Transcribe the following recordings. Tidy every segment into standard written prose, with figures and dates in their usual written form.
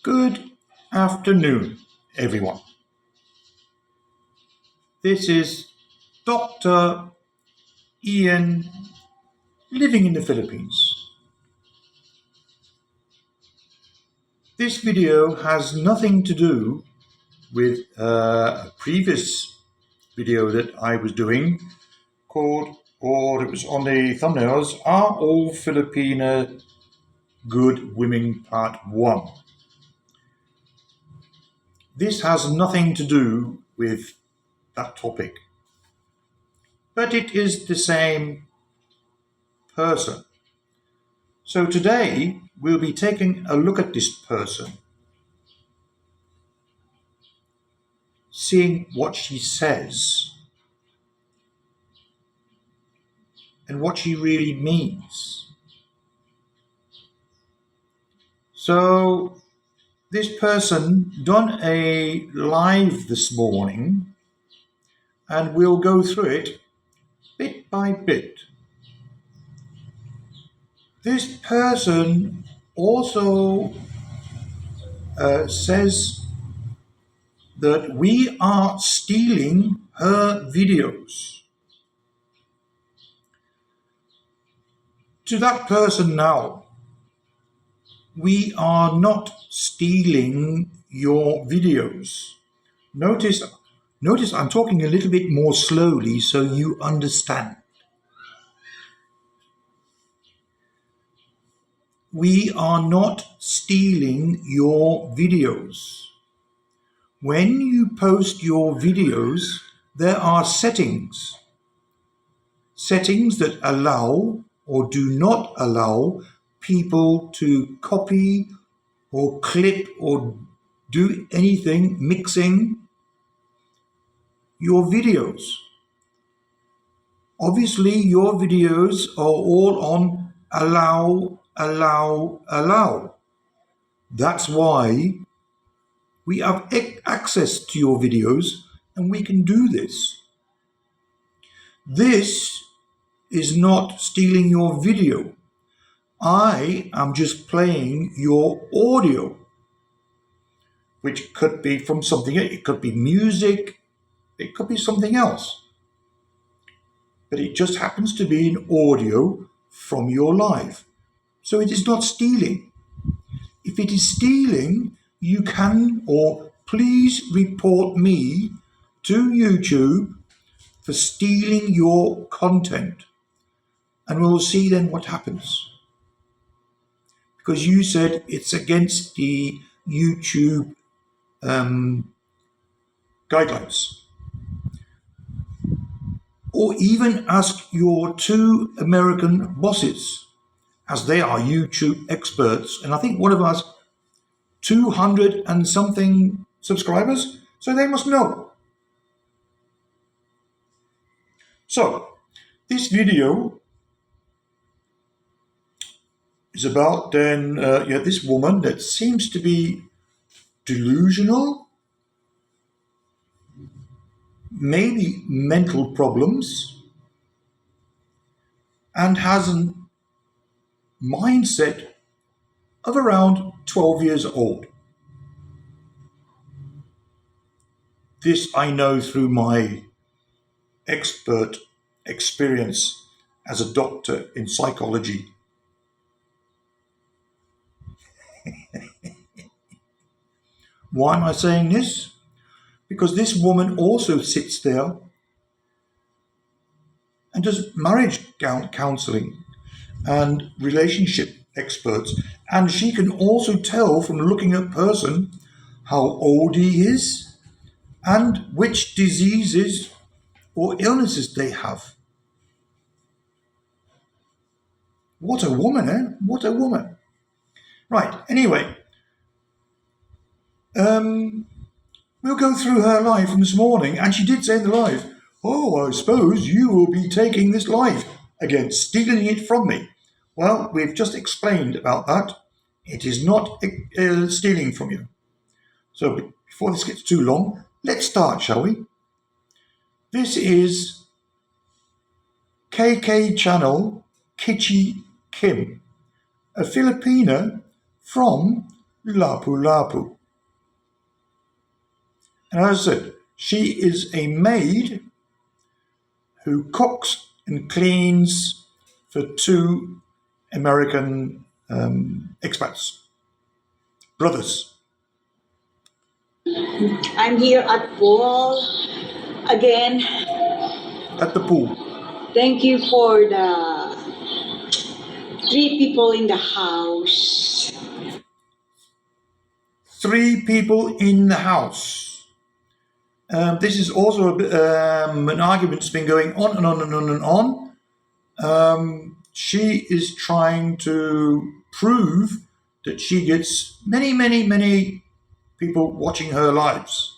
Good afternoon, everyone. This is Dr. Ian living in the Philippines. This video has nothing to do with a previous video that I was doing called, or it was on the thumbnails, Are All Filipina Good Women Part 1. This has nothing to do with that topic, but it is the same person. So today we'll be taking a look at this person, seeing what she says and what she really means. So this person done a live this morning, and we'll go through it bit by bit. This person also says that we are stealing her videos. To that person now, we are not stealing your videos. Notice I'm talking a little bit more slowly so you understand. We are not stealing your videos. When you post your videos, there are settings that allow or do not allow people to copy or clip or do anything mixing your videos. Obviously, your videos are all on allow. That's why we have access to your videos and we can do this. This is not stealing your video. I am just playing your audio, which could be from something. It could be music, it could be something else. But it just happens to be an audio from your live. So it is not stealing. If it is stealing, you can or please report me to YouTube for stealing your content. And we'll see then what happens. Because you said it's against the YouTube guidelines. Or even ask your two American bosses, as they are YouTube experts. And I think one of us 200 and something subscribers, so they must know. So this video is about then this woman that seems to be delusional, maybe mental problems, and has a mindset of around 12 years old. This I know through my expert experience as a doctor in psychology. Why am I saying this? Because this woman also sits there and does marriage counseling and relationship experts. And she can also tell from looking at a person how old he is and which diseases or illnesses they have. What a woman, eh? What a woman. Right, anyway. We'll go through her live from this morning, and she did say in the live, I suppose you will be taking this live again, stealing it from me. Well, we've just explained about that. It is not stealing from you. So before this gets too long, let's start, shall we? This is KK channel Kichi Kim, a Filipina from lapu lapu. And as I said, she is a maid who cooks and cleans for two American expats, brothers, I'm here at pool again. at the pool. Thank you for the three people in the house. Three people in the house. This is also an argument that's been going on and on and on and on. She is trying to prove that she gets many, many, many people watching her lives.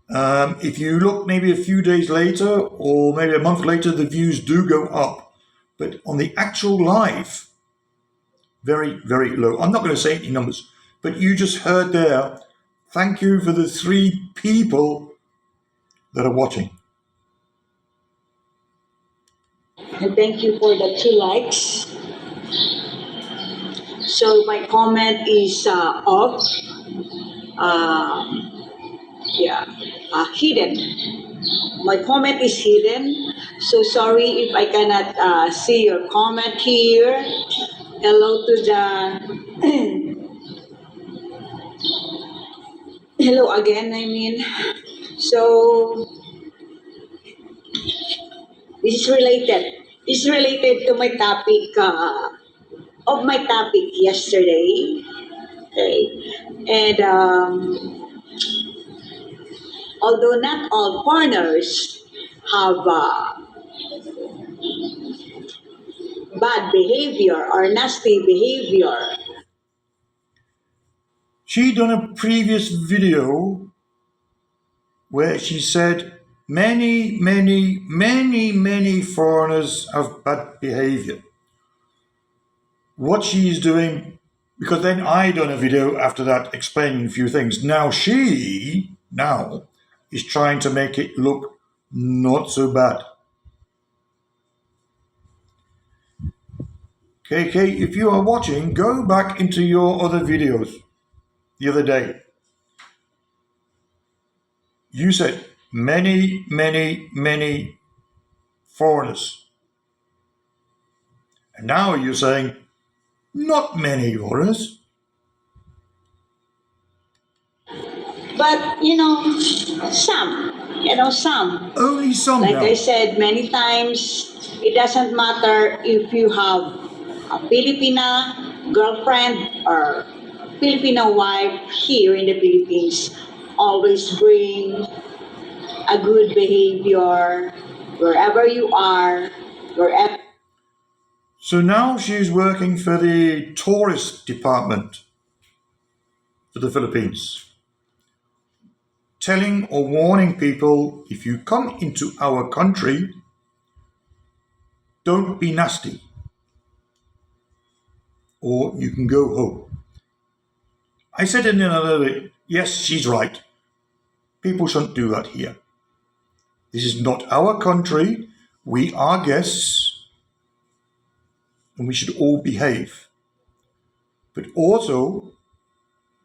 If you look maybe a few days later or maybe a month later, the views do go up. But on the actual live, very, very low. I'm not going to say any numbers, but you just heard there. Thank you for the three people that are watching. And thank you for the 2 likes. So my comment is off. Yeah, hidden. My comment is hidden. So sorry if I cannot see your comment here. Hello to the hello again. I mean, so this is related. This is related to my topic of my topic yesterday. Okay, and although not all foreigners have bad behavior or nasty behavior, She done a previous video where she said many, many, many, many foreigners have bad behavior. What she's doing, because then I done a video after that explaining a few things. Now she is trying to make it look not so bad. KK, if you are watching, go back into your other videos the other day. You said many, many, many foreigners. And now you're saying not many foreigners. but some. Only some Like I now. said many times, it doesn't matter if you have a Filipina girlfriend or Filipino wife here in the Philippines. Always bring a good behavior wherever you are, wherever. So now she's working for the tourist department for the Philippines, telling or warning people if you come into our country, don't be nasty, or you can go home. I said in another way, yes, she's right. People shouldn't do that here. This is not our country. We are guests, and we should all behave. But also,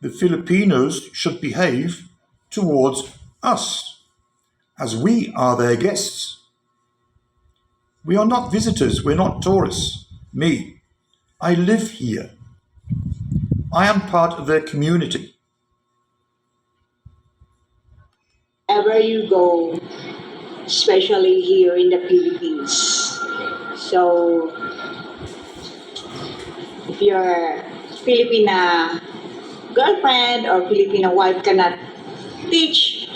the Filipinos should behave towards us, as we are their guests. We are not visitors, we're not tourists. Me, I live here. I am part of their community. Wherever you go, especially here in the Philippines. So, if your Filipina girlfriend or Filipino wife cannot teach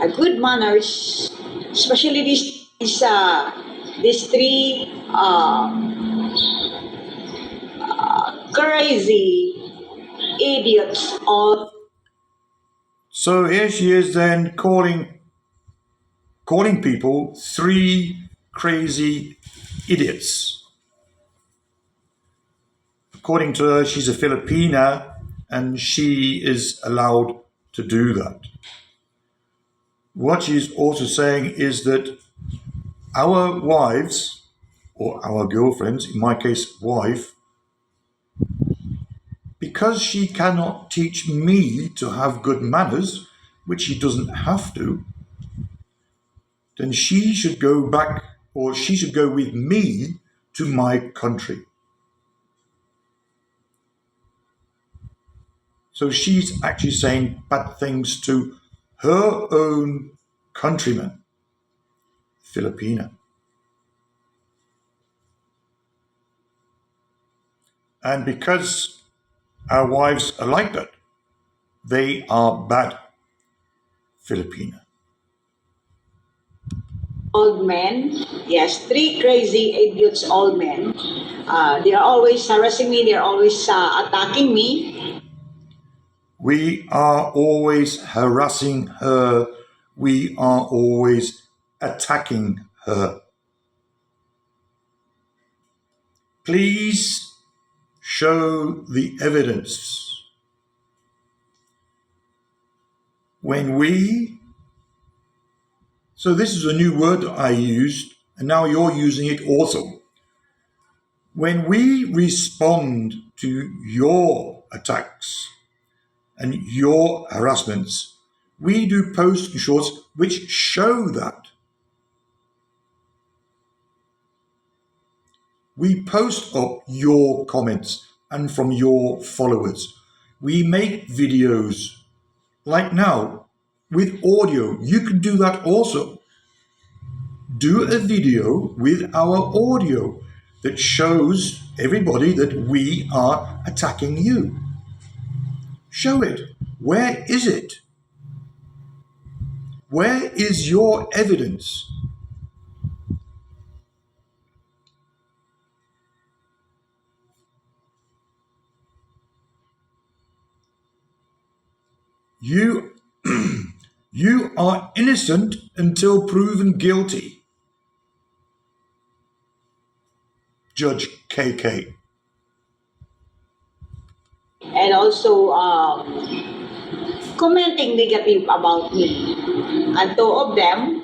a good manners, especially these three crazy idiots all. So here she is then calling people three crazy idiots. According to her, she's a Filipina and she is allowed to do that. What she's also saying is that our wives, or our girlfriends, in my case, wife, because she cannot teach me to have good manners, which she doesn't have to, then she should go back, or she should go with me to my country. So she's actually saying bad things to her own countrymen, Filipina. And because our wives are like that, they are bad, Filipina. Old men, yes, three crazy idiots old men. They are always harassing me. They are always attacking me. We are always harassing her. We are always attacking her. Please show the evidence. So this is a new word that I used, and now you're using it also. When we respond to your attacks and your harassments, we do posts and shorts which show that. We post up your comments and from your followers. We make videos like now with audio. You can do that also. Do a video with our audio that shows everybody that we are attacking you. Show it. Where is it? Where is your evidence? You, you are innocent until proven guilty. Judge KK. And also commenting negative about me. And two of them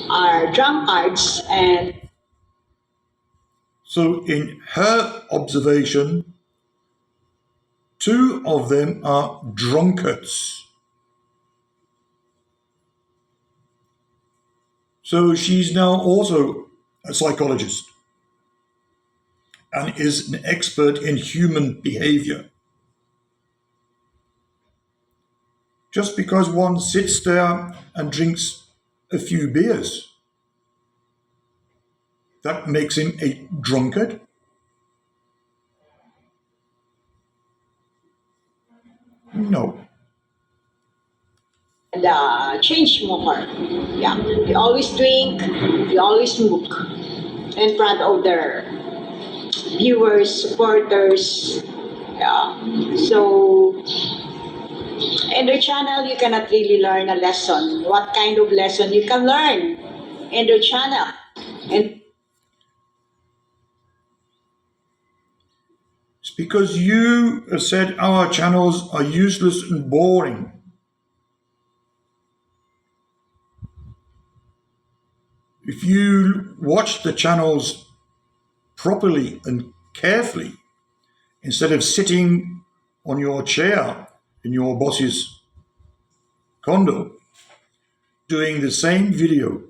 are drunkards and So, in her observation, two of them are drunkards. So, she's now also a psychologist and is an expert in human behavior. Just because one sits there and drinks a few beers, that makes him a drunkard? No. change smoker. Yeah, they always drink, they always smoke in front of their viewers, supporters. Yeah. So in their channel, you cannot really learn a lesson. What kind of lesson you can learn in their channel? And It's because you have said our channels are useless and boring. If you watch the channels properly and carefully, instead of sitting on your chair in your boss's condo, doing the same video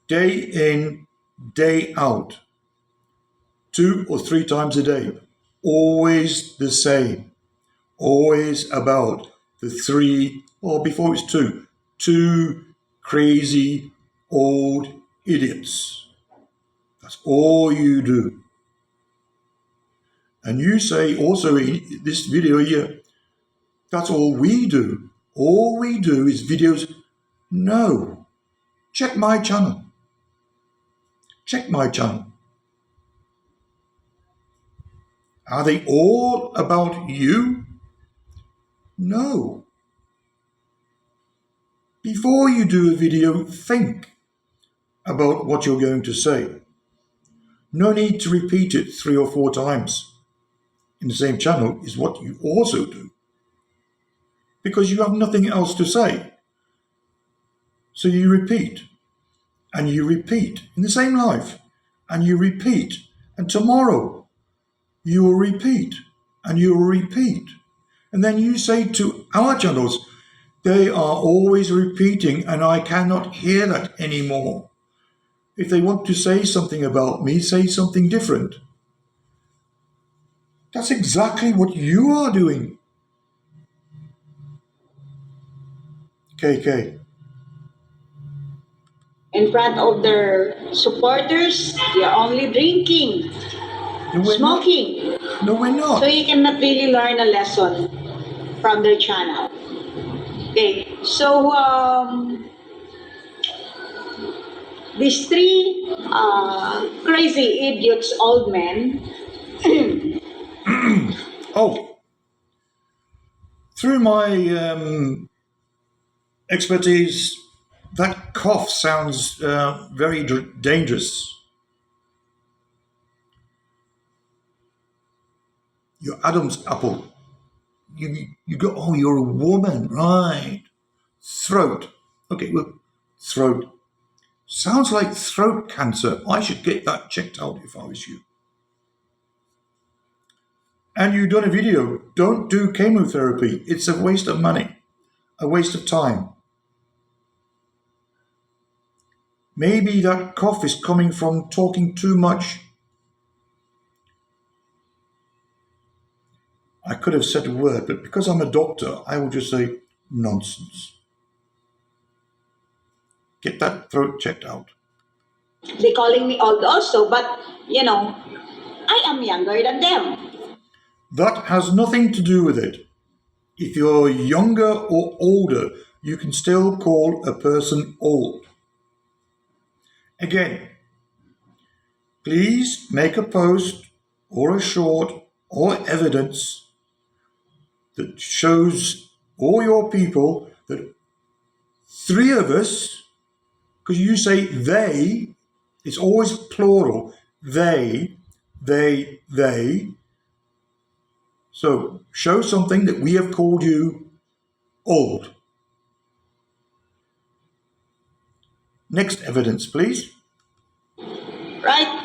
day in, day out, 2 or 3 times a day, always the same, always about the three, or before it's two crazy old idiots. That's all you do. And you say also in this video here, that's all we do. All we do is videos. No. Check my channel. Check my channel. Are they all about you? No. Before you do a video, think about what you're going to say. No need to repeat it 3 or 4 times in the same channel is what you also do. Because you have nothing else to say. So you repeat, and you repeat in the same life, and you repeat, and tomorrow you will repeat, and you repeat. And then you say to our channels, they are always repeating and I cannot hear that anymore. If they want to say something about me, say something different. That's exactly what you are doing. KK. In front of their supporters, they're only drinking, No, we're not. smoking. No, we're So not. you cannot really learn a lesson from their channel. Okay, so these three crazy idiots, old men, Oh, through my expertise, that cough sounds very dangerous. Your Adam's apple. You go, oh, you're a woman, right? Throat. Okay, well, throat. Sounds like throat cancer. I should get that checked out if I was you. And you've done a video. Don't do chemotherapy. It's a waste of money, a waste of time. Maybe that cough is coming from talking too much. I could have said a word, but because I'm a doctor, I will just say nonsense. Get that throat checked out. they calling me old also, but I am younger than them. That has nothing to do with it. If you're younger or older, you can still call a person old. Again, please make a post or a short or evidence that shows all your people that three of us, because you say they, it's always plural, they. So show something that we have called you old. Next evidence, please. Right?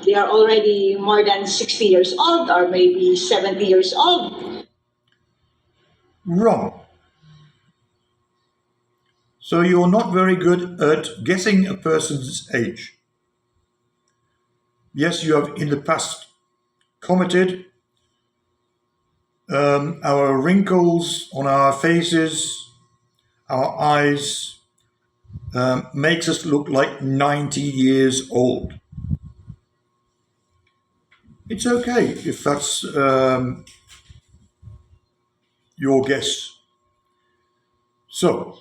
They are already more than 60 years old or maybe 70 years old. Wrong. So you're not very good at guessing a person's age. Yes, you have in the past commented our wrinkles on our faces, our eyes, makes us look like 90 years old. It's okay if that's your guess. So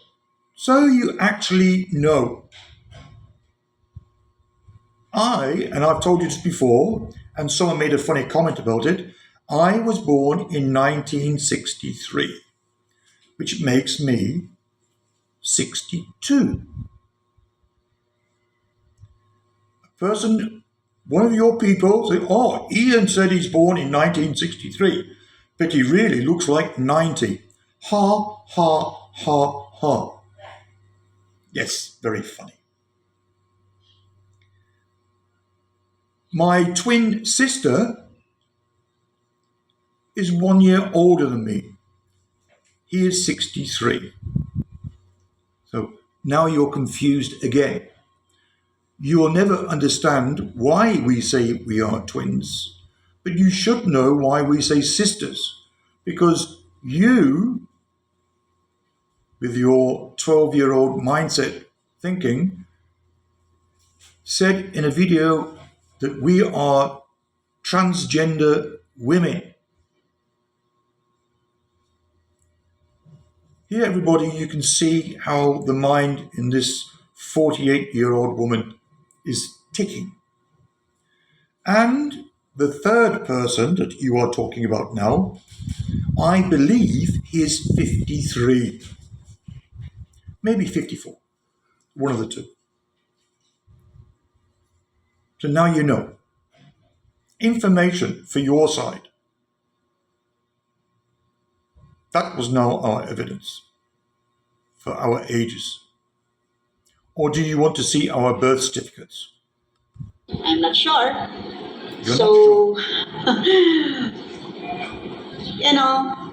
you actually know. And I've told you this before, and someone made a funny comment about it, I was born in 1963, which makes me 62. One of your people say, oh, Ian said he's born in 1963, but he really looks like 90. Ha, ha, ha, ha. Yes, very funny. My twin sister is 1 year older than me. He is 63. So now you're confused again. You will never understand why we say we are twins, but you should know why we say sisters, because you, with your 12-year-old mindset thinking, said in a video that we are transgender women. Here, everybody, you can see how the mind in this 48-year-old woman is ticking. And the third person that you are talking about now, I believe he is 53, maybe 54, one of the two. So now you know. Information for your side. That was now our evidence for our ages. Or do you want to see our birth certificates? I'm not sure. You're So, not sure. you know,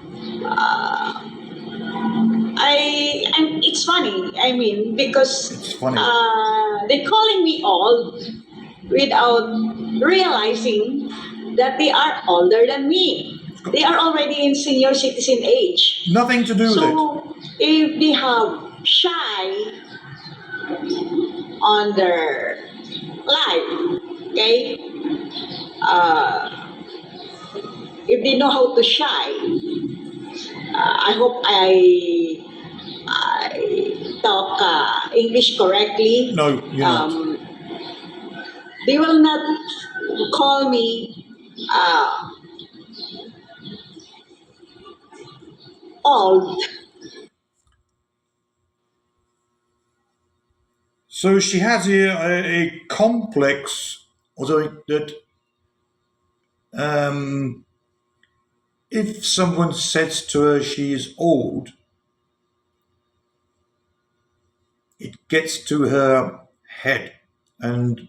it's funny. I mean, because It's funny. they're calling me old without realizing that they are older than me. It's got They are already in senior citizen age. nothing to do with it. So if they have shy on their life, okay, uh, if they know how to shy, I hope I talk English correctly. No, you're not. They will not call me uh, old. So she has here a complex, although that um, if someone says to her she is old, it gets to her head. And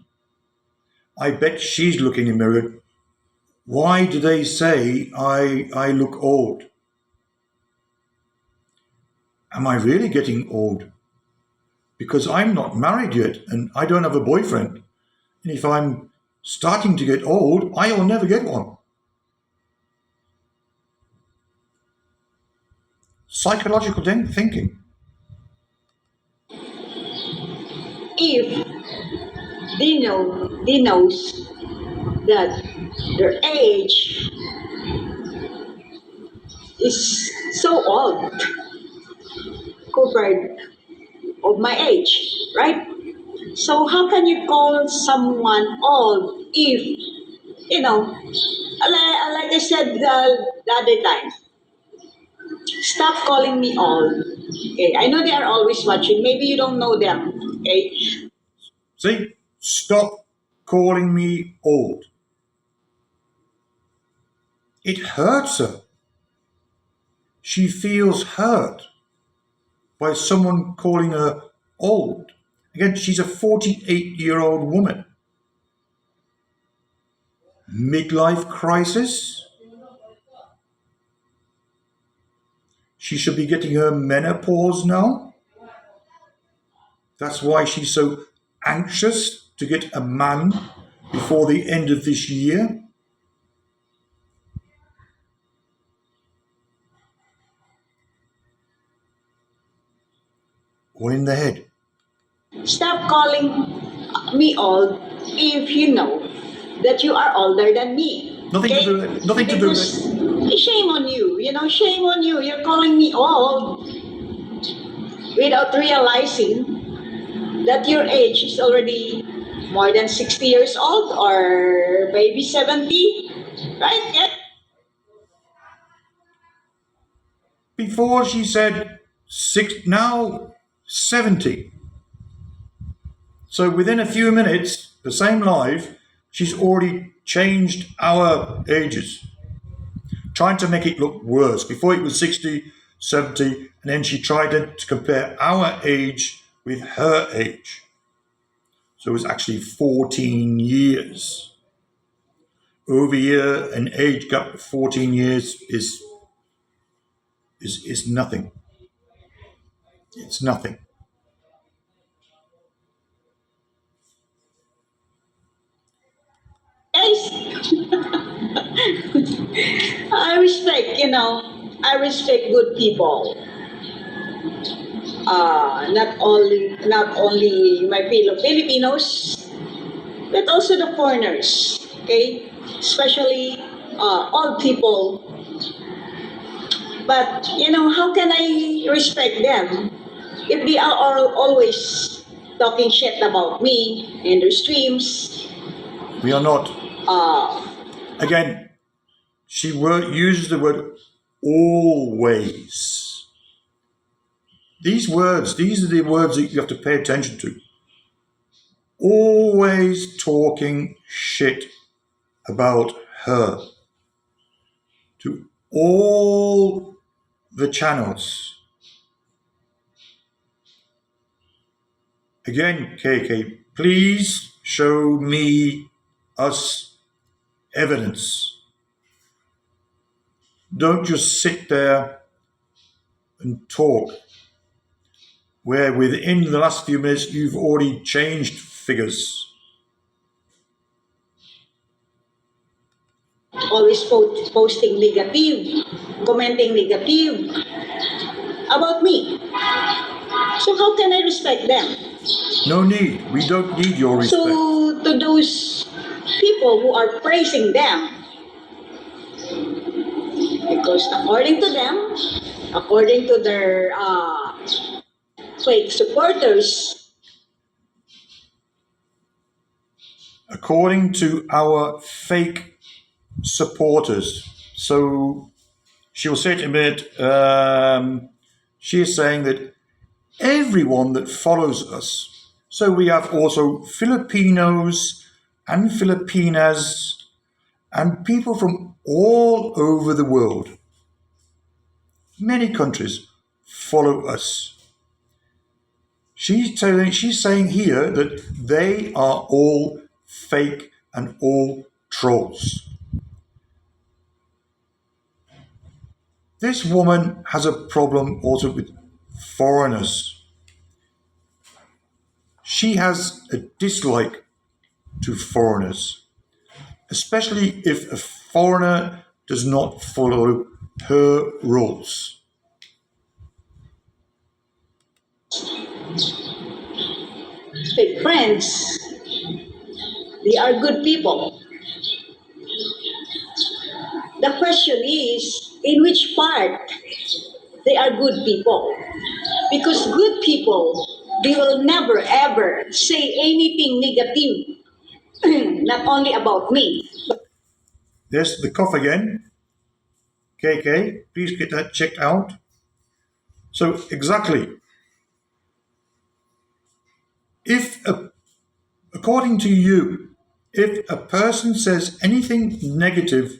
I bet she's looking in the mirror. Why do they say I look old? Am I really getting old? Because I'm not married yet and I don't have a boyfriend. And if I'm starting to get old, I'll never get one. Psychological thinking. If they knows that their age is so old compared of my age, right? So how can you call someone old if like I said the other time, stop calling me old. Okay, I know they are always watching. Maybe you don't know them. Okay, See, stop calling me old. It hurts her. She feels hurt by someone calling her old. Again, she's a 48-year-old woman. Midlife crisis. She should be getting her menopause now. That's why she's so anxious to get a man before the end of this year. All in the head. stop calling me old if you know that you are older than me. Nothing to Okay, do with it. Nothing to do with because it. shame on you. You know, shame on you. You're calling me old without realizing that your age is already more than 60 years old or maybe 70, right? Yeah. Before she said six, now 70. So within a few minutes, the same live, she's already changed our ages, trying to make it look worse. Before it was 60, 70, and then she tried to compare our age with her age. So it was actually 14 years. Over here, an age gap of 14 years is nothing. It's nothing. Guys, I respect good people. Not only my fellow Filipinos, but also the foreigners. Okay, especially old people. But how can I respect them if they are all always talking shit about me in their streams? We are not. Uh, Again, she uses the word always. These are the words that you have to pay attention to. Always talking shit about her to all the channels. Again, KK, please show me us evidence. Don't just sit there and talk where within the last few minutes you've already changed figures. Always posting negative, commenting negative about me. So how can I respect them? No need. We don't need your respect. So to those people who are praising them, because according to them, according to their fake supporters, According to our fake supporters. So she will say it in a minute. She is saying that everyone that follows us. So we have also Filipinos and Filipinas and people from all over the world. Many countries follow us. She's saying here that they are all fake and all trolls. This woman has a problem also with foreigners. She has a dislike to foreigners, especially if a foreigner does not follow her rules. fake friends, they are good people. The question is, in which part they are good people? Because good people, they will never ever say anything negative, not only about me. There's the cough again. KK, please get that checked out. So, exactly, if according to you, if a person says anything negative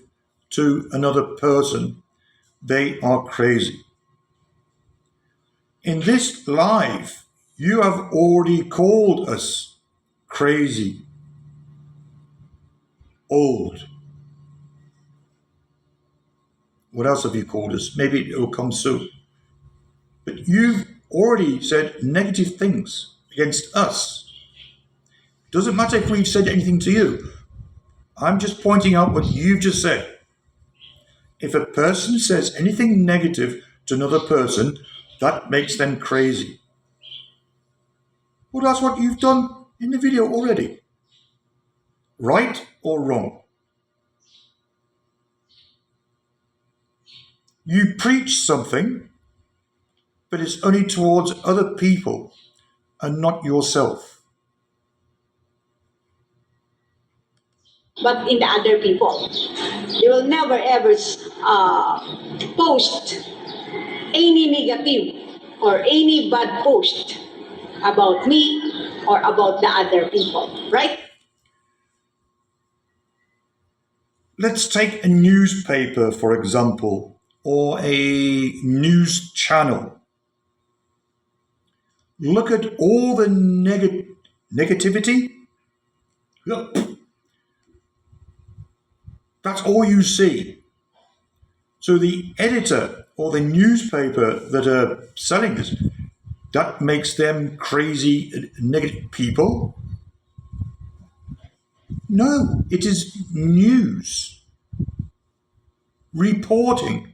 to another person, they are crazy. In this live, you have already called us crazy, old. What else have you called us? Maybe it will come soon. But you've already said negative things against us. Doesn't matter if we've said anything to you. I'm just pointing out what you've just said. If a person says anything negative to another person, that makes them crazy. Well, that's what you've done in the video already. Right or wrong? You preach something, but it's only towards other people and not yourself. But in the other people, they will never ever post any negative or any bad post about me or about the other people, right? Let's take a newspaper, for example, or a news channel. Look at all the negativity. That's all you see. So the editor or the newspaper that are selling this, that makes them crazy, negative people. No, it is news, reporting.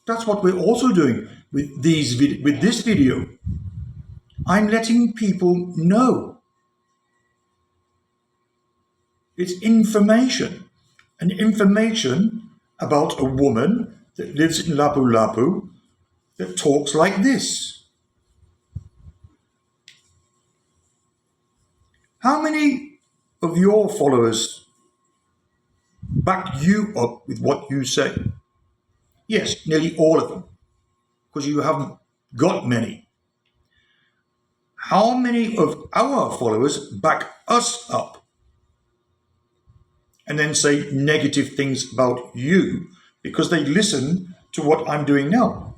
That's what we're also doing with this video. I'm letting people know. It's information, and information about a woman that lives in Lapu-Lapu that talks like this. How many of your followers back you up with what you say? Yes, nearly all of them, because you haven't got many. How many of our followers back us up and then say negative things about you because they listen to what I'm doing now?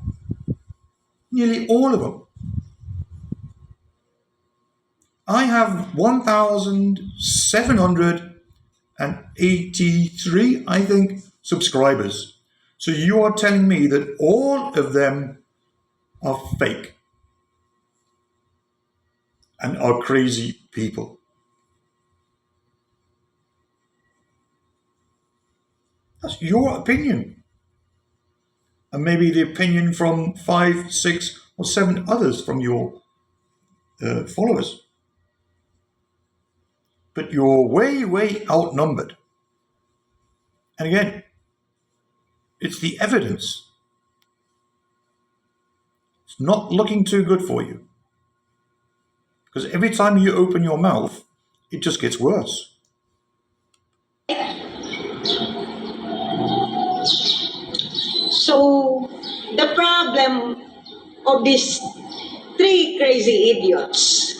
Nearly all of them. I have 1,700 83, I think, subscribers. So you are telling me that all of them are fake and are crazy people. That's your opinion. And maybe the opinion from 5, 6, or 7 others from your followers. But you're way, way outnumbered. And again, it's the evidence. It's not looking too good for you. Because every time you open your mouth, it just gets worse. So the problem of these three crazy idiots,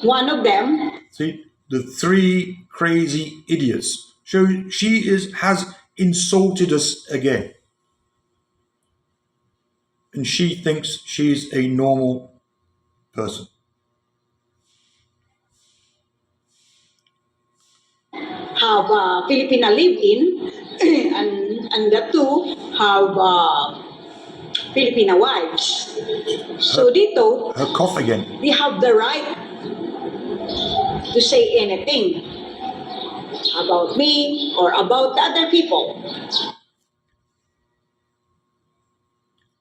one of them, See, the 3 crazy idiots. So she has insulted us again. And she thinks she's a normal person. have Filipina live-in, and the two have Filipina wives. So dito, Her cough again. we have the right to say anything about me or about the other people.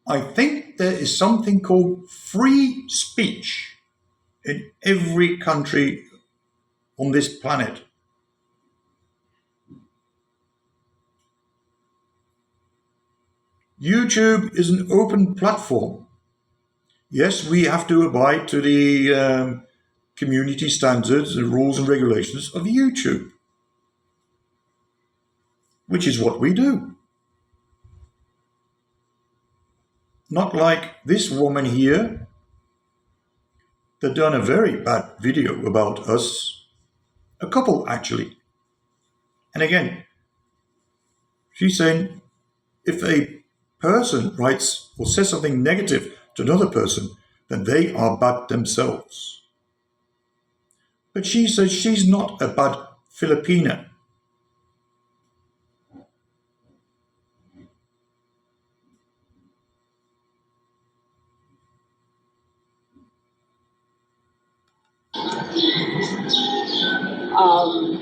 I think there is something called free speech in every country on this planet. YouTube is an open platform. Yes, we have to abide to the community standards and rules and regulations of YouTube, which is what we do. Not like this woman here that done a very bad video about us, a couple actually. And again, she's saying if a person writes or says something negative to another person, then they are bad themselves. But she says she's not a bad Filipina.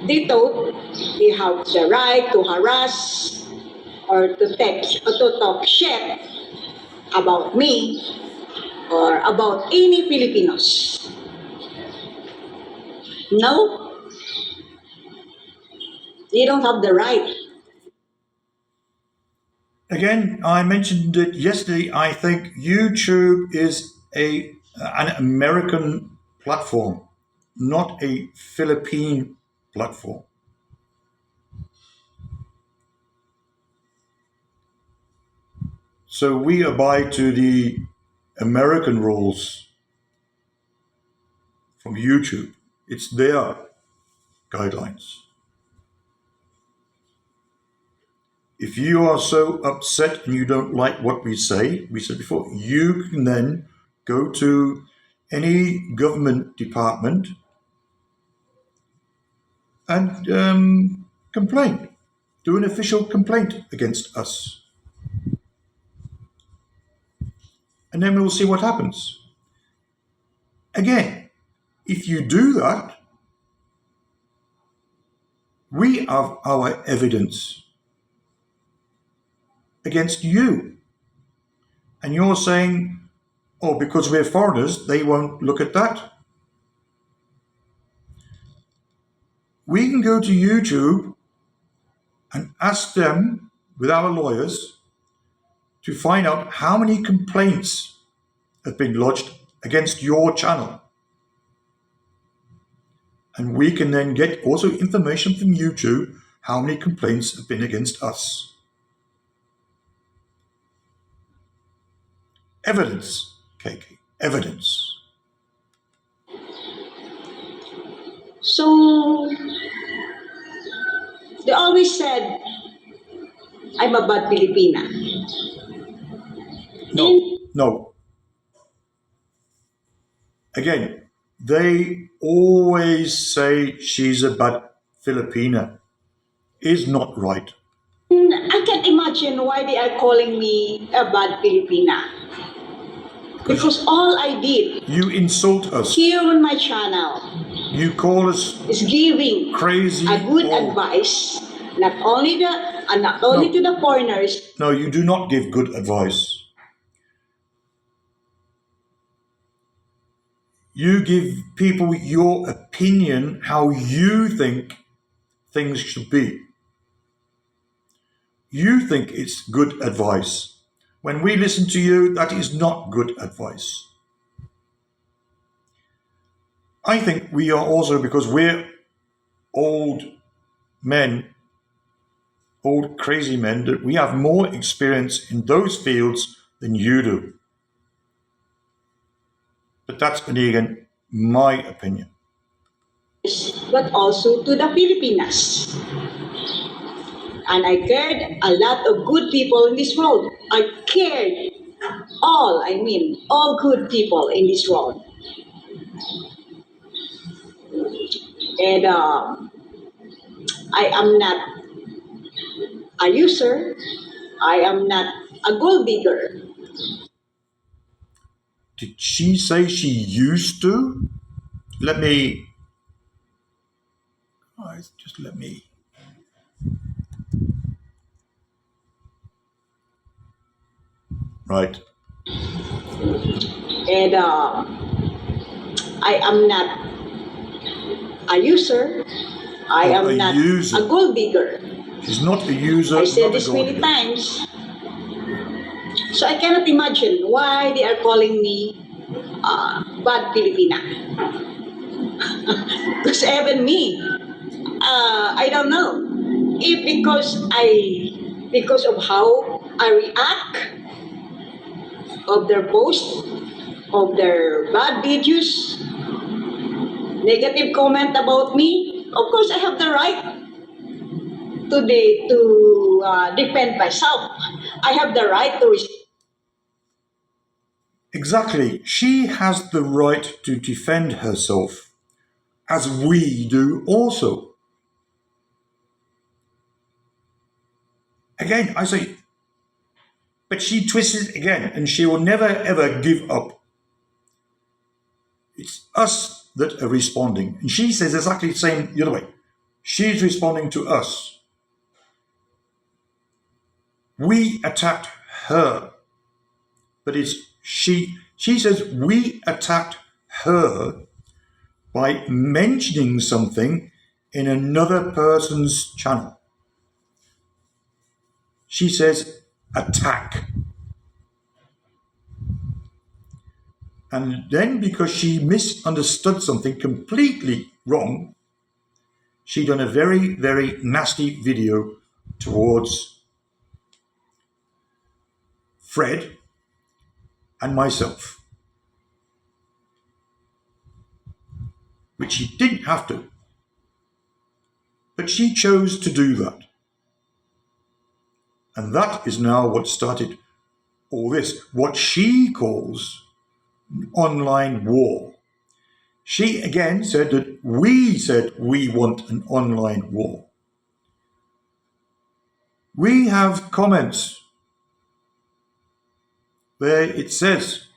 They thought they have the right to harass or to text or to talk shit about me or about any Filipinos. No, they don't have the right. Again, I mentioned it yesterday. I think YouTube is an American platform, not a Philippine platform. So we abide to the American rules from YouTube. It's their guidelines. If you are so upset and you don't like what we say, we said before, you can then go to any government department and complain. Do an official complaint against us. And then we'll see what happens. Again, if you do that, we have our evidence against you. And you're saying, oh, because we're foreigners, they won't look at that. We can go to YouTube and ask them, with our lawyers, to find out how many complaints have been lodged against your channel. And we can then get also information from YouTube how many complaints have been against us. Evidence, KK, evidence. So they always said, I'm a bad Filipina. No, no. Again, They always say she's a bad Filipina. Is not right. I can't imagine why they are calling me a bad Filipina. Because all I did You insult us. here on my channel You call us is giving crazy a good or- advice, not only No. to the foreigners. No, you do not give good advice. You give people your opinion, how you think things should be. You think it's good advice. When we listen to you, that is not good advice. I think we are also, because we're old men, old crazy men, that we have more experience in those fields than you do. But that's, again, my opinion. But also to the Filipinas. And I cared a lot of good people in this world. I cared all good people in this world. And I am not a user. I am not a gold digger. Did she say she used to? Let me. Just let me. Right. And I am not a user. I Oh, am a not user. a gold digger. She's not a user. I said not this a many gold digger. times. So I cannot imagine why they are calling me bad Filipina. Because even me, I don't know if because of how I react of their post, of their bad videos, negative comment about me. Of course, I have the right to defend myself. I have the right to. Exactly. She has the right to defend herself, as we do also. Again, I say, but she twists it again, and she will never ever give up. It's us that are responding. And she says exactly the same the other way. She's responding to us. We attacked her, but it's she says we attacked her by mentioning something in another person's channel. She says attack. And then because she misunderstood something completely wrong, she done a very, very nasty video towards Fred and myself, which she didn't have to. But she chose to do that. And that is now what started all this, what she calls online war. She again said that we said we want an online war. We have comments where it says,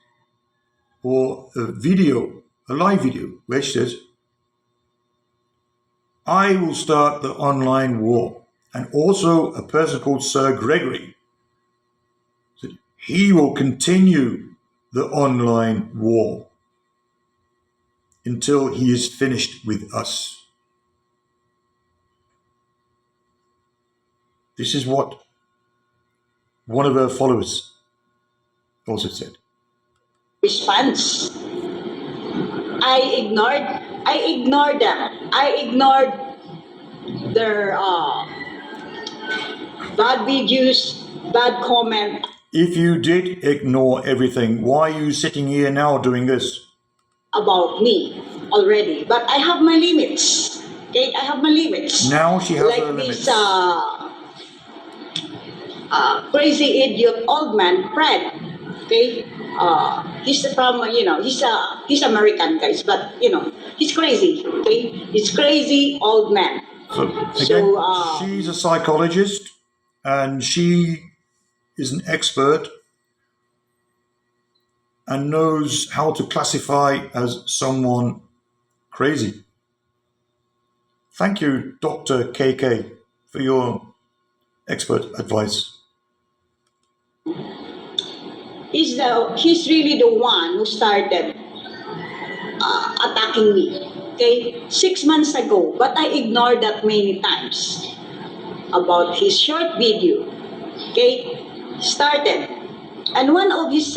or a video, a live video, where she says, I will start the online war. And also a person called Sir Gregory said he will continue the online war until he is finished with us. This is what one of her followers also said. Response. I ignored them. I ignored their bad videos, bad comment If you did ignore everything, why are you sitting here now doing this? about me already. But I have my limits. Okay, I have my limits. Now she has Like her this limits. crazy idiot old man, Fred. Okay, he's from he's American, guys, but he's crazy. Okay, he's crazy old man. So So again, she's a psychologist and she is an expert and knows how to classify as someone crazy. Thank you, Dr. KK, for your expert advice. he's really the one who started attacking me. Okay, 6 months ago, but I ignored that many times about his short video. Okay, started, and one of his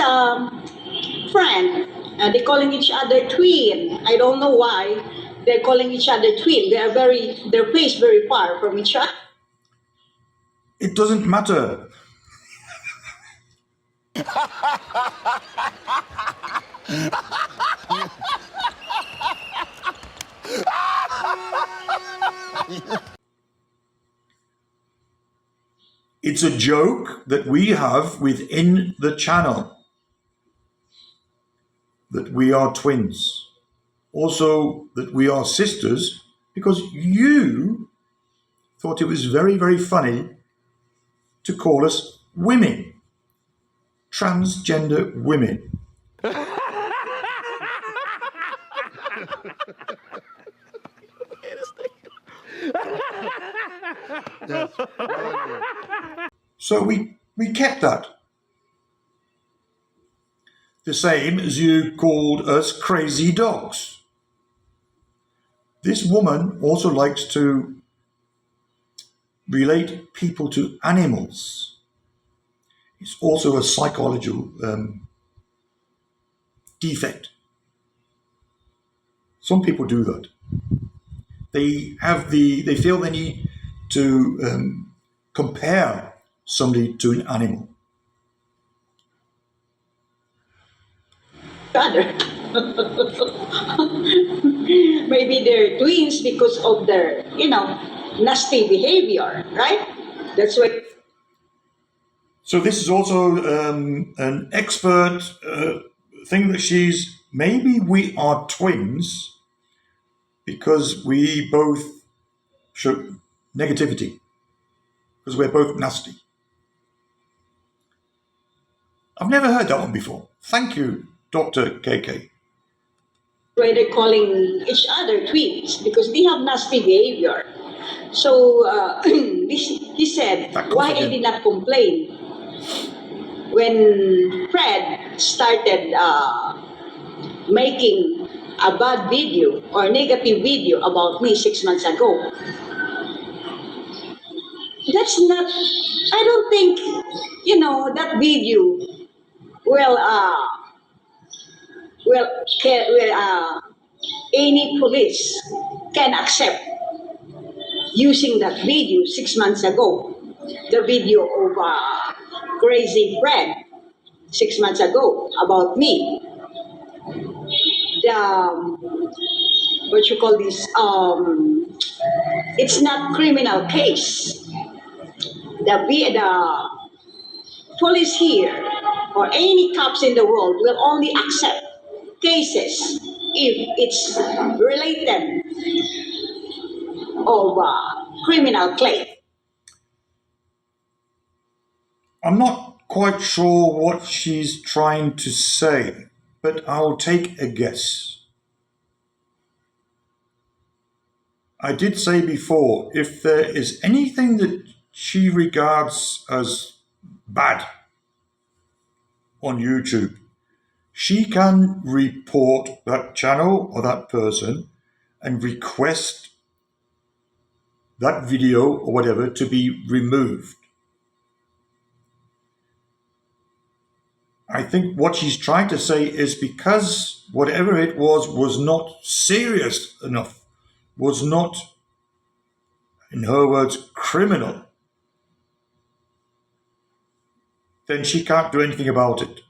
friend, they calling each other twin. I don't know why they're calling each other twin. They are their face very far from each other. It doesn't matter. It's a joke that we have within the channel that we are twins. Also, that we are sisters because you thought it was very, very funny to call us women, transgender women. So we kept that. The same as you called us crazy dogs. This woman also likes to relate people to animals. It's also a psychological defect. Some people do that. They feel they need to compare somebody to an animal. Other. Maybe they're twins because of their nasty behavior, right? That's why. So this is also an expert thing that she's. Maybe we are twins because we both show negativity because we're both nasty. I've never heard that one before. Thank you, Dr. KK. Why they're calling each other twins because they have nasty behavior. So he said, That why goes I did again. not complain when Fred started making a bad video or negative video about me 6 months ago. That's not, I don't think, that video will, any police can accept using that video 6 months ago. The video of crazy Fred 6 months ago about me. The what you call this? It's not criminal case. The police here or any cops in the world will only accept cases if it's related of criminal claim. I'm not quite sure what she's trying to say, but I'll take a guess. I did say before, if there is anything that she regards as bad on YouTube, she can report that channel or that person and request that video or whatever to be removed. I think what she's trying to say is because whatever it was not serious enough, was not, in her words, criminal, then she can't do anything about it.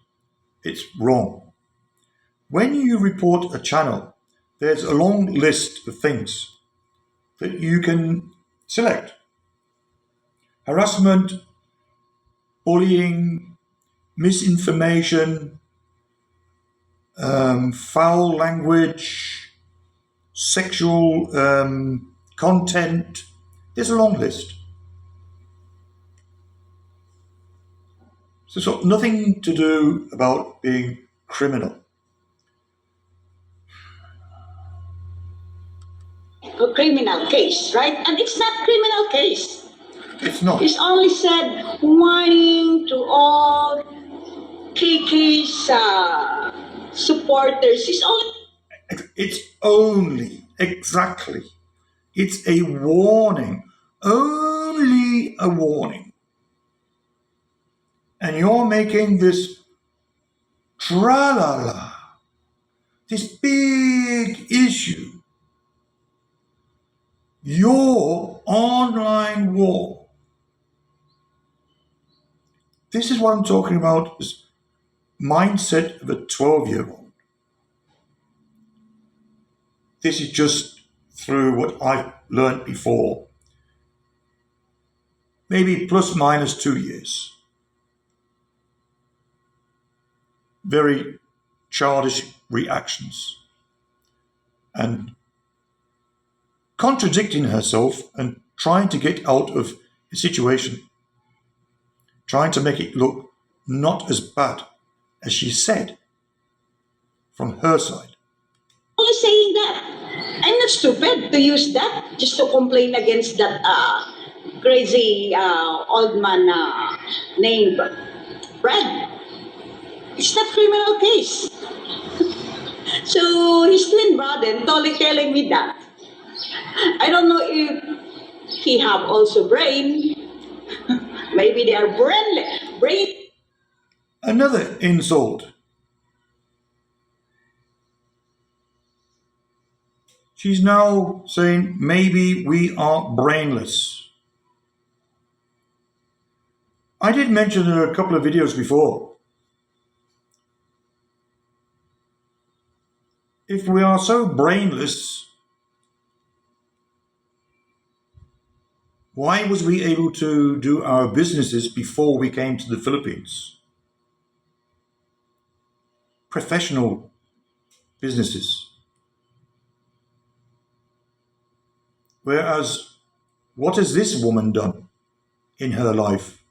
It's wrong. When you report a channel, there's a long list of things that you can select. Harassment, bullying, misinformation, foul language, sexual content. There's a long list. So nothing to do about being criminal. A criminal case, right? And it's not criminal case. It's not. It's only said warning to all KK's supporters. It's only, exactly. It's a warning. Only a warning. And you're making this tra-la-la, this big issue, your online war. This is what I'm talking about, this mindset of a 12-year-old. This is just through what I've learned before, maybe plus minus 2 years. Very childish reactions and contradicting herself and trying to get out of a situation, trying to make it look not as bad as she said from her side. Only saying that. I'm not stupid to use that just to complain against that crazy old man named Brad. It's not criminal case. So his twin brother totally telling me that. I don't know if he have also brain. Maybe they are brain. Another insult. She's now saying maybe we are brainless. I did mention in a couple of videos before. If we are so brainless, why was we able to do our businesses before we came to the Philippines? Professional businesses. Whereas, what has this woman done in her life?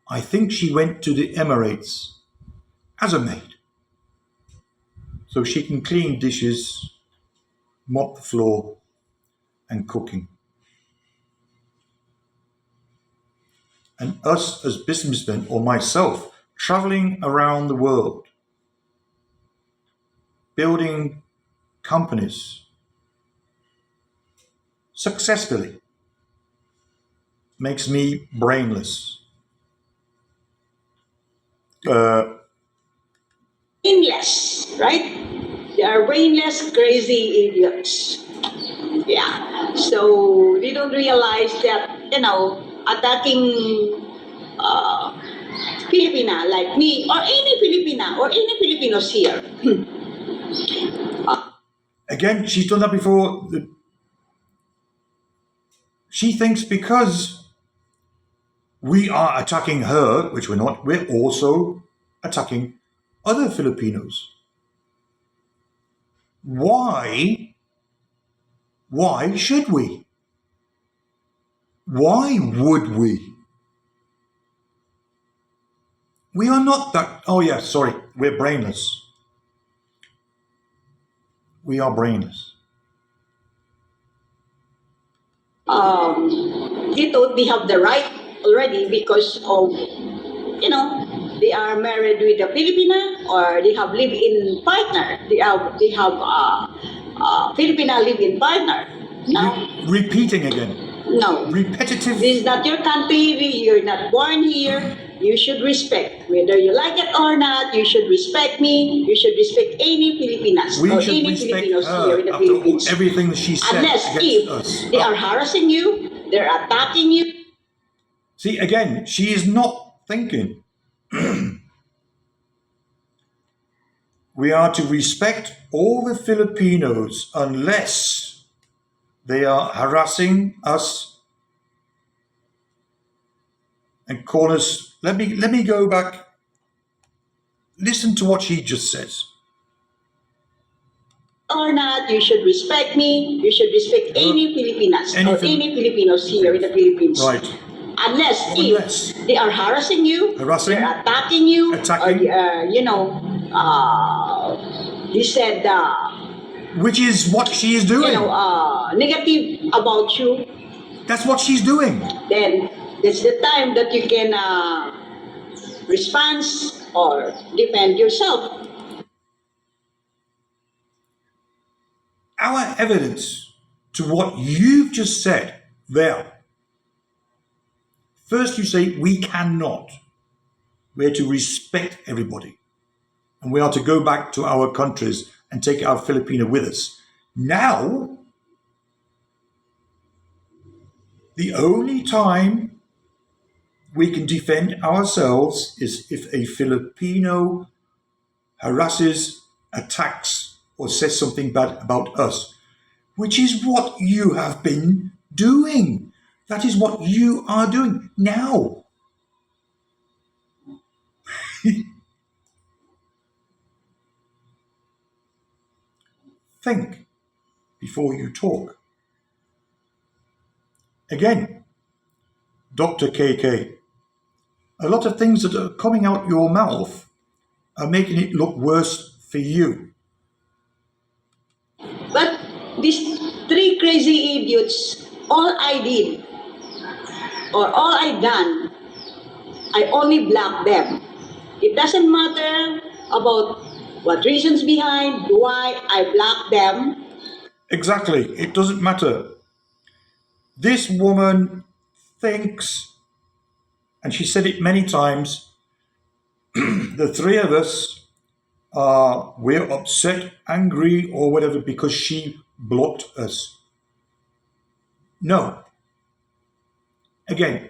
I think she went to the Emirates as a maid. So she can clean dishes, mop the floor, and cooking. And us as businessmen, or myself, traveling around the world, building companies successfully, makes me brainless. Brainless, right? They are brainless, crazy idiots. Yeah. So they don't realize that, attacking uh, Filipina like me or any Filipina or any Filipinos here. Again, she's done that before. She thinks because we are attacking her, which we're not, we're also attacking other Filipinos. Why? Why should we? Why would we? We are not that. Oh, yeah, sorry. We're brainless. We are brainless. They thought they have the right already because of, they are married with a Filipina or they have live-in partner. They have Filipina live-in partner. No, Repeating again. no. Repetitive. This is not your country. You're not born here. You should respect. Whether you like it or not, you should respect me. You should respect any Filipinas We or should any respect Filipinos her here in the after Philippines. everything that she said Unless against if us. they are harassing you, they're attacking you. See, again, she is not thinking. We are to respect all the Filipinos unless they are harassing us and call us. Let me go back. Listen to what she just says. Or not, you should respect me. You should respect any Filipinas or Anything. any Filipinos here in the Philippines. Right. Unless Unless if they are harassing you, harassing, they're attacking you, attacking, or you said which is what she is doing. negative about you, That's what she's doing. then that's the time that you can respond or defend yourself. Our evidence to what you've just said there. First, you say we cannot. We are to respect everybody. And we are to go back to our countries and take our Filipina with us. Now, the only time we can defend ourselves is if a Filipino harasses, attacks, or says something bad about us, which is what you have been doing. That is what you are doing now. Think before you talk. Again, Dr. KK, a lot of things that are coming out your mouth are making it look worse for you. But these three crazy idiots, all I did or all I done, I only blocked them. It doesn't matter about what reasons behind why I blocked them. Exactly. It doesn't matter. This woman thinks, and she said it many times, the three of us we're upset, angry, or whatever because she blocked us. No. Again,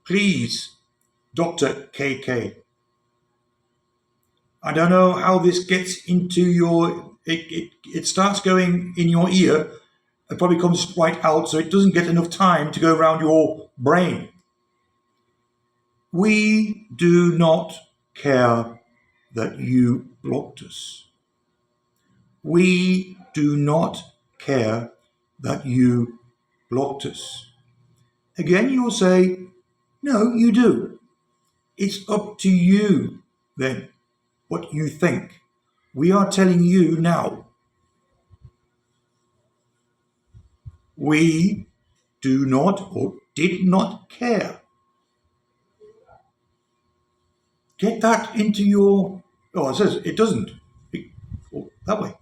please, Dr. KK. I don't know how this gets into your, it starts going in your ear. It probably comes right out, so it doesn't get enough time to go around your brain. We do not care that you blocked us. We do not care that you blocked us. Again, you'll say, no, you do. It's up to you then what you think. We are telling you now. We do not or did not care. Get that into your. Oh, it says it doesn't. That way.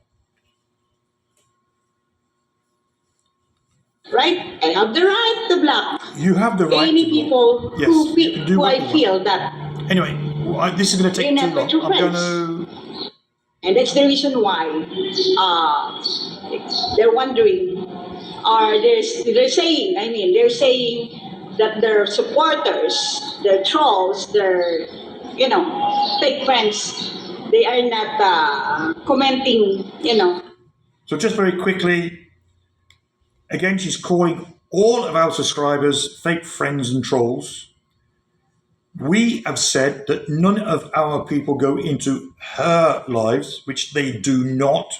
Right? I have the right to block You have the right any to block. people Yes, you can do who what I you want. feel that Anyway, this is going to take They're too not long. true I'm going friends. to. and that's the reason why they're wondering, or they're saying that their supporters, their trolls, their fake friends, they are not commenting. So just very quickly, again, she's calling all of our subscribers fake friends and trolls. We have said that none of our people go into her lives, which they do not.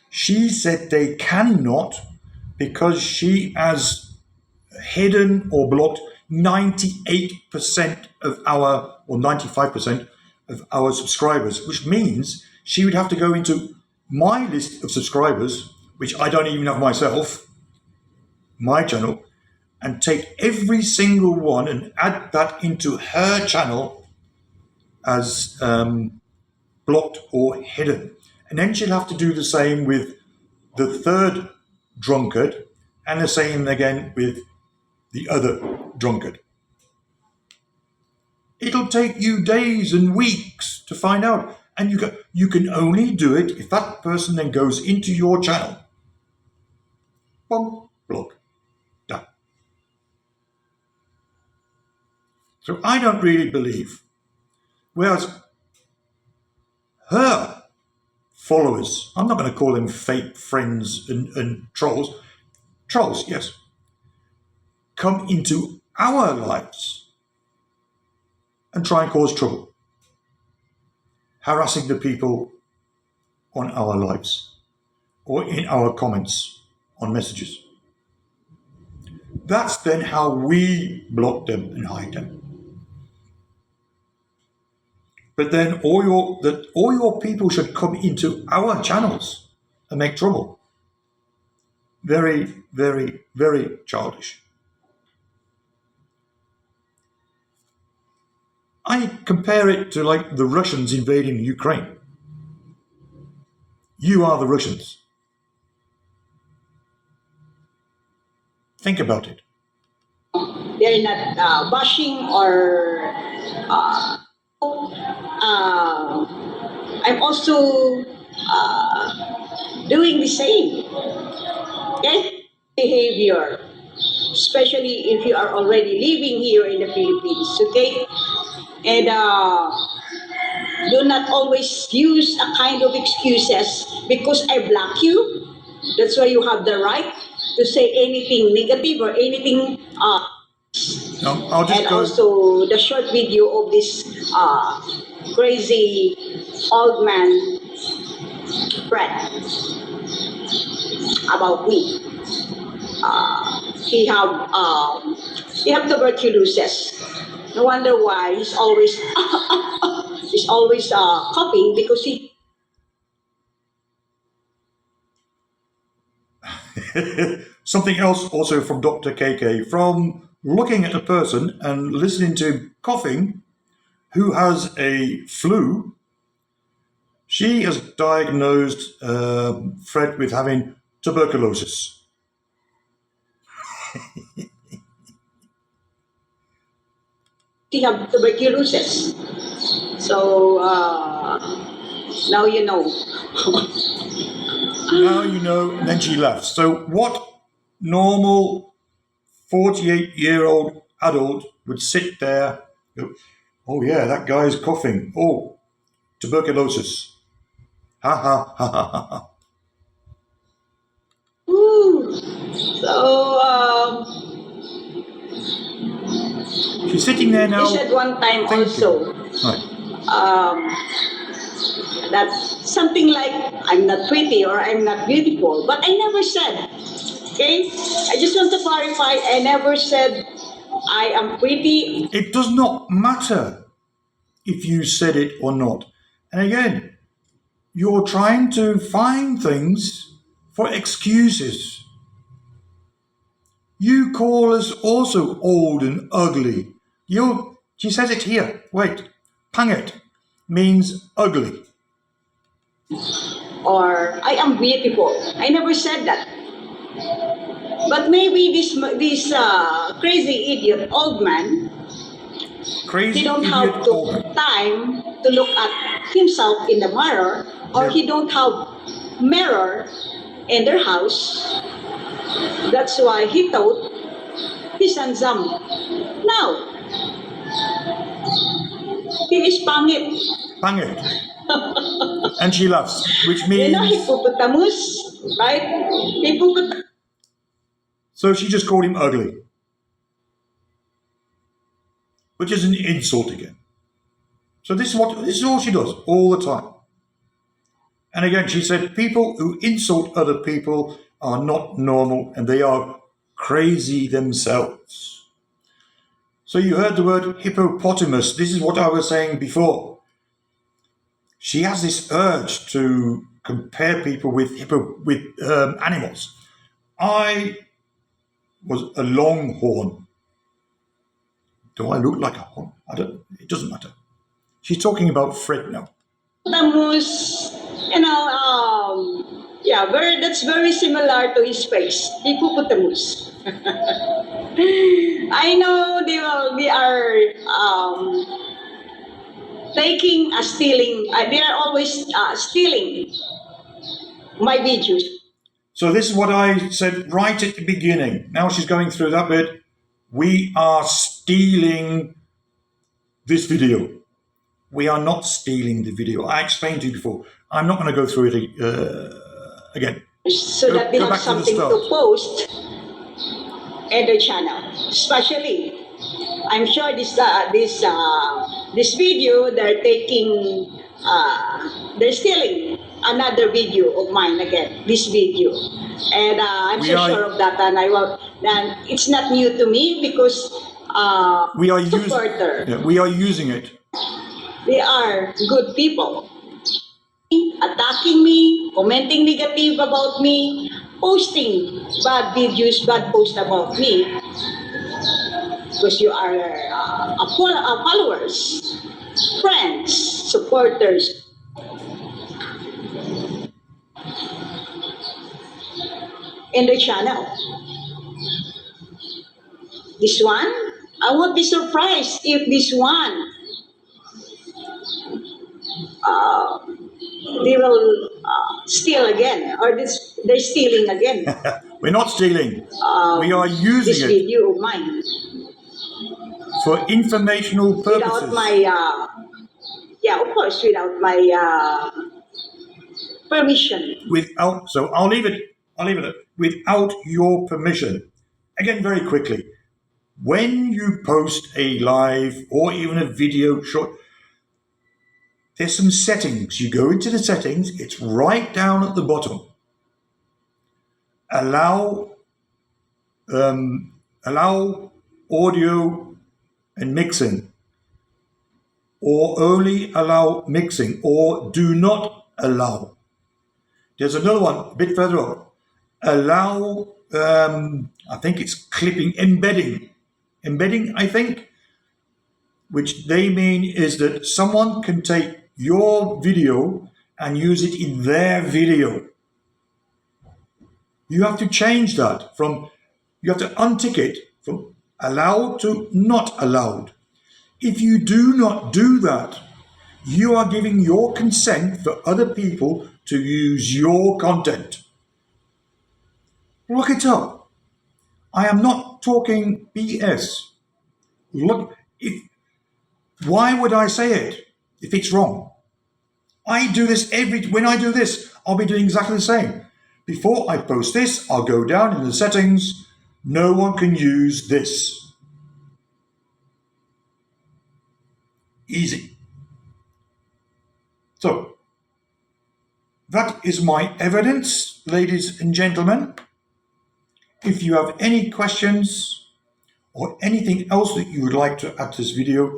She said they cannot because she has hidden or blocked 98% of our, or 95% of our subscribers, which means she would have to go into my list of subscribers, which I don't even have myself, my channel, and take every single one and add that into her channel as blocked or hidden. And then she'll have to do the same with the third drunkard and the same again with the other drunkard. It'll take you days and weeks to find out. And you can only do it if that person then goes into your channel. Boom, block, done. So I don't really believe. Whereas her followers, I'm not going to call them fake friends and trolls. Trolls, yes. Come into our lives and try and cause trouble, harassing the people on our lives or in our comments on messages. That's then how we block them and hide them. But then all your people should come into our channels and make trouble. Very, very, very childish. I compare it to like the Russians invading Ukraine. You are the Russians. Think about it. They're not bashing or I'm also doing the same. Okay? Behavior, especially if you are already living here in the Philippines. Okay? And do not always use a kind of excuses because I block you. That's why you have the right to say anything negative or anything. I'll just And go. also the short video of this crazy old man friend about me. He have tuberculosis. No wonder why he's always coughing because he. Something else also from Dr. KK, from looking at a person and listening to him coughing who has a flu, she has diagnosed Fred with having tuberculosis. He have tuberculosis. So now you know. Now you know, and then she laughs. So what normal 48-year-old adult would sit there, go, oh yeah, that guy's coughing. Oh, tuberculosis. Ha ha ha ha ha ha. Ooh. So She's sitting there now. he said one time thinking. also Right. that's something like I'm not pretty or I'm not beautiful, but I never said. Okay, I just want to clarify. I never said I am pretty. It does not matter if you said it or not. And again, you're trying to find things for excuses. You call us also old and ugly. She says it here. Wait, pangit means ugly. Or I am beautiful. I never said that. But maybe this crazy idiot old man, Crazy he don't idiot have old man. time to look at himself in the mirror, or Yeah. he don't have mirror in their house. That's why he thought he's handsome. Now he is pangit. Pangit. And she laughs, which You know, means. hippopotamus, right? Hippopotamus. So she just called him ugly, which is an insult again. So this is all she does all the time. And again, she said people who insult other people are not normal and they are crazy themselves. So you heard the word hippopotamus. This is what I was saying before. She has this urge to compare people with animals. I was a longhorn. Do I look like a horn? It doesn't matter. She's talking about Fred now. Hippopotamus, yeah, that's very similar to his face, hippopotamus. I know they are stealing. They are always stealing my videos. So this is what I said right at the beginning. Now she's going through that bit. We are stealing this video. We are not stealing the video. I explained to you before. I'm not going to go through it again. So that they go have back to the something start. to post in their channel. Especially, I'm sure this this video, they're stealing another video of mine again, this video. And I'm We so are sure of that, and it's not new to me because we are using supporter, we are using it. they are good people. Attacking me, commenting negative about me, posting bad videos, bad posts about me, because you are followers, friends, supporters in the channel. This one, I won't be surprised if this one, uh, they will steal again, or they're stealing again. We're not stealing. We are This using it video of mine for informational without purposes. my, yeah, of course, without my permission. So I'll leave it at without your permission. Again, very quickly, when you post a live or even a video short, there's some settings. You go into the settings, it's right down at the bottom. Allow audio and mixing, or only allow mixing, or do not allow. There's another one a bit further up. Allow, I think it's clipping, embedding, I think, which they mean is that someone can take your video and use it in their video. You have to change that you have to untick it from allowed to not allowed. If you do not do that, you are giving your consent for other people to use your content. Look it up. I am not talking BS. Why would I say it if it's wrong? I do this when I do this, I'll be doing exactly the same. Before I post this, I'll go down in the settings. No one can use this. Easy. So, that is my evidence, ladies and gentlemen. If you have any questions or anything else that you would like to add to this video,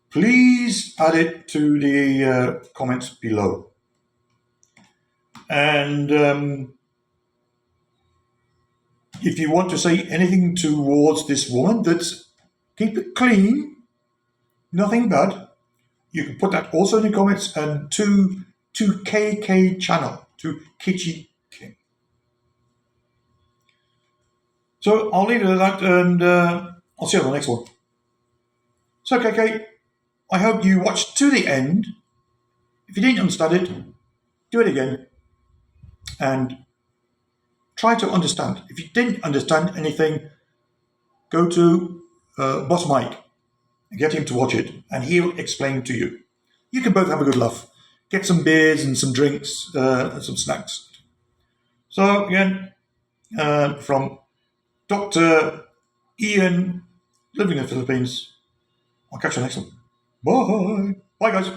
please add it to the comments below. And if you want to say anything towards this woman, keep it clean, nothing bad, you can put that also in the comments, and to KK channel, to Kitchi King. So I'll leave it at that, and I'll see you on the next one. So KK, I hope you watched to the end. If you didn't understand it, do it again and try to understand. If you didn't understand anything, go to Boss Mike and get him to watch it, and he'll explain to you. You can both have a good laugh. Get some beers and some drinks and some snacks. So again, from Dr. Ian, living in the Philippines, I'll catch you next one. Bye. Bye, guys.